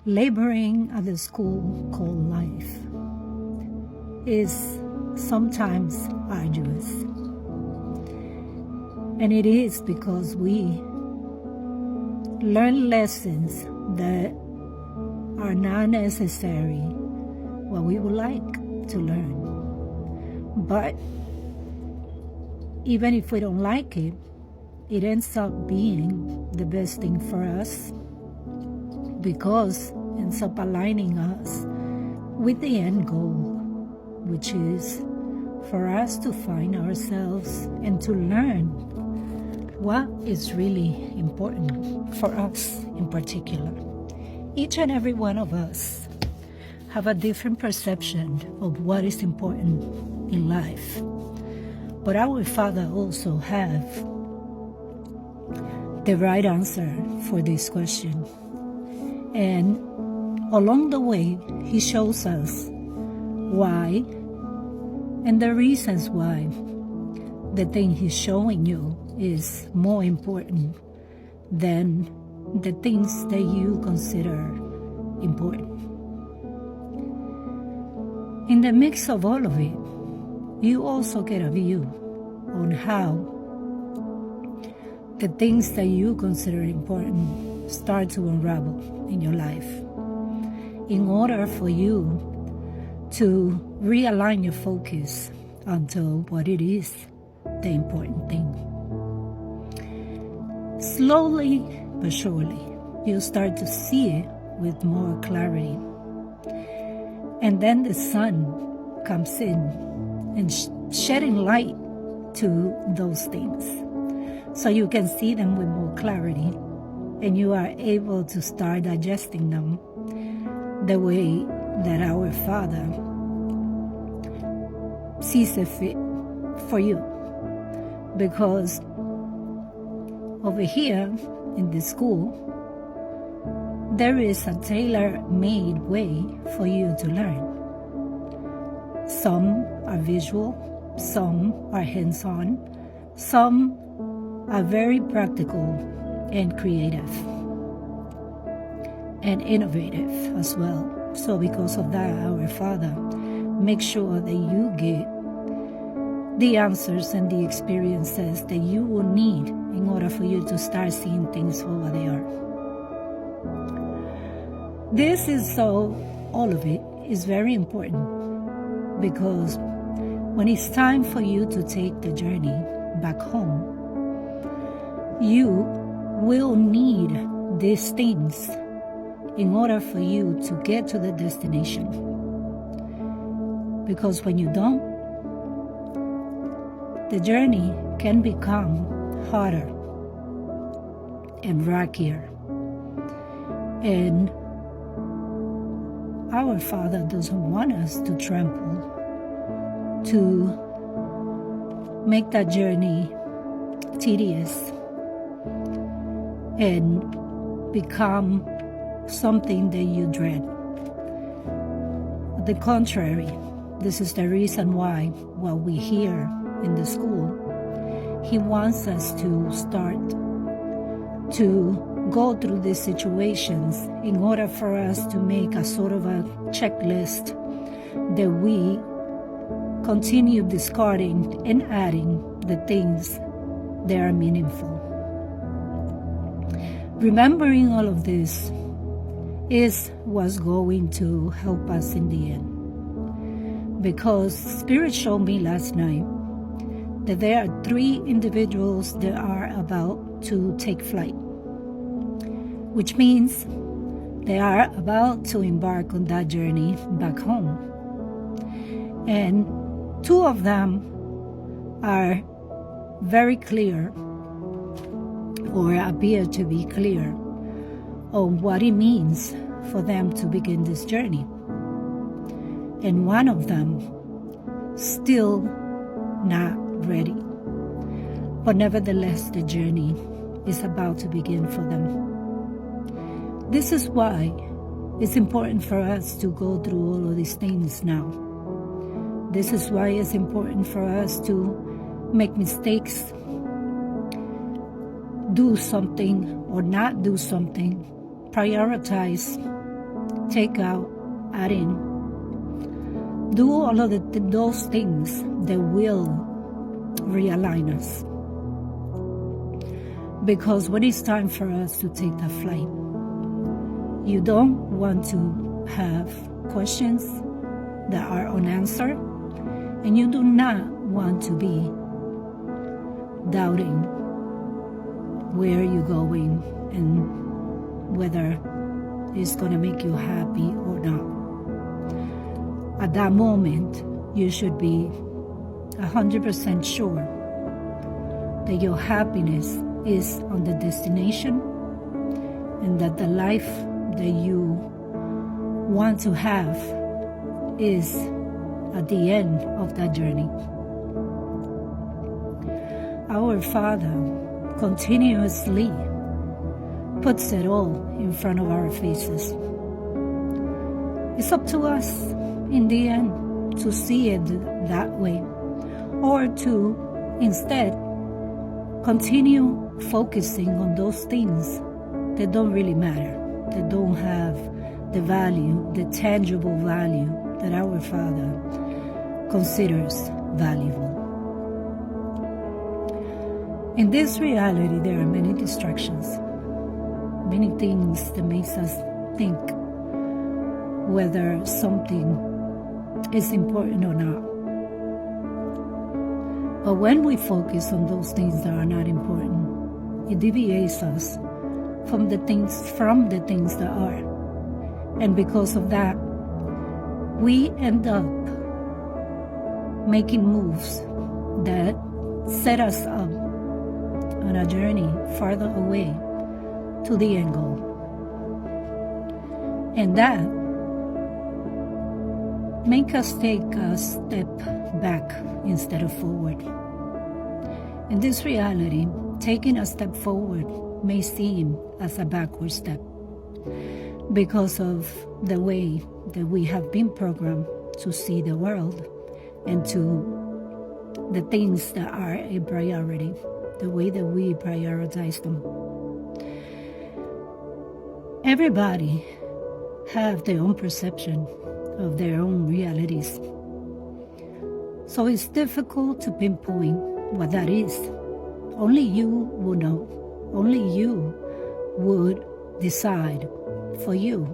Laboring at the school called life is sometimes arduous. And it is because we learn lessons that are not necessary what we would like to learn. But even if we don't like it, it ends up being the best thing for us because it ends up aligning us with the end goal, which is for us to find ourselves and to learn what is really important for us in particular. Each and every one of us have a different perception of what is important in life. But our Father also have the right answer for this question. And along the way, He shows us why and the reasons why the thing He's showing you is more important than the things that you consider important. In the mix of all of it, you also get a view on how the things that you consider important start to unravel in your life in order for you to realign your focus onto what it is the important thing. Slowly but surely, you'll start to see it with more clarity. And then the sun comes in and shedding light to those things. So you can see them with more clarity and you are able to start digesting them the way that our Father sees it fit for you. Because over here in the school, there is a tailor-made way for you to learn. Some are visual, some are hands-on, some are very practical and creative and innovative as well. So because of that, our Father makes sure that you get the answers and the experiences that you will need in order for you to start seeing things for what they are. This is so, all of it is very important because when it's time for you to take the journey back home, you will need these things in order for you to get to the destination. Because when you don't, the journey can become harder and rockier. And our Father doesn't want us to trample, to make that journey tedious and become something that you dread. The contrary, this is the reason why while we're here in the school, He wants us to start to go through these situations in order for us to make a sort of a checklist that we continue discarding and adding the things that are meaningful. Remembering all of this is what's going to help us in the end. Because Spirit showed me last night that there are 3 individuals that are about to take flight, which means they are about to embark on that journey back home. And 2 of them are very clear, or appear to be clear, on what it means for them to begin this journey. And one of them still not ready. But nevertheless, the journey is about to begin for them. This is why it's important for us to go through all of these things now. This is why it's important for us to make mistakes, do something or not do something, prioritize take out, add in. Do all of those things that will realign us. Because when it's time for us to take the flight, you don't want to have questions that are unanswered, and you do not want to be doubting where you're going and whether it's going to make you happy or not. At that moment, you should be 100% sure that your happiness is on the destination and that the life that you want to have is at the end of that journey. Our Father continuously puts it all in front of our faces. It's up to us in the end to see it that way, or to instead continue focusing on those things that don't really matter, that don't have the value, the tangible value that our Father considers valuable. In this reality, there are many distractions, many things that makes us think whether something is important or not. But when we focus on those things that are not important, it deviates us from the things that are. And because of that, we end up making moves that set us up on a journey farther away to the end goal. And that make us take a step back instead of forward. In this reality, taking a step forward may seem as a backward step because of the way that we have been programmed to see the world and to the things that are a priority, the way that we prioritize them. Everybody have their own perception of their own realities. So it's difficult to pinpoint what that is. Only you will know. Only you would decide for you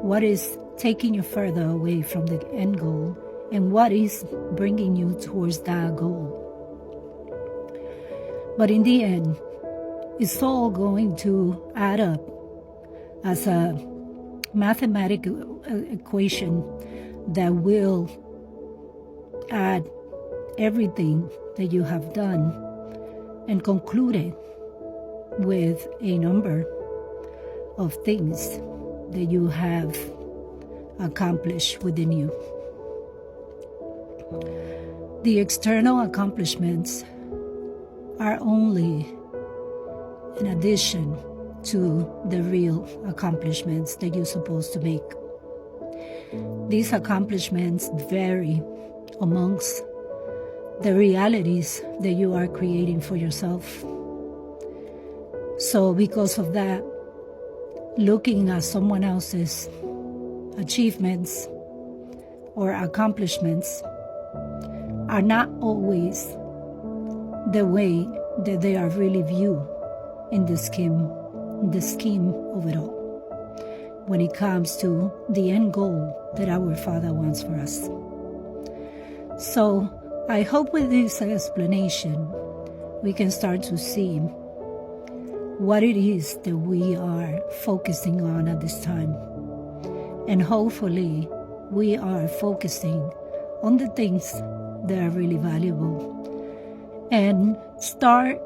what is taking you further away from the end goal and what is bringing you towards that goal. But in the end, it's all going to add up as a mathematical equation that will add everything that you have done and conclude it with a number of things that you have accomplished within you. The external accomplishments are only an addition to the real accomplishments that you're supposed to make. These accomplishments vary amongst the realities that you are creating for yourself. So because of that, looking at someone else's achievements or accomplishments are not always the way that they are really viewed in the scheme of it all, when it comes to the end goal that our Father wants for us. So I hope with this explanation we can start to see what it is that we are focusing on at this time. And hopefully we are focusing on the things that are really valuable and start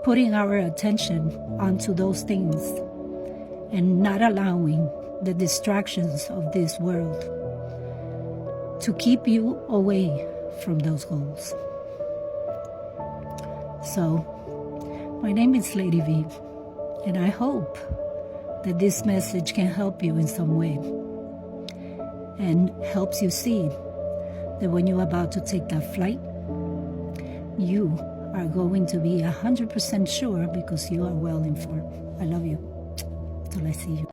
putting our attention onto those things and not allowing the distractions of this world to keep you away from those goals. So, my name is Lady V, and I hope that this message can help you in some way and helps you see that when you're about to take that flight, you are going to be 100% sure because you are well informed. I love you. Till I see you.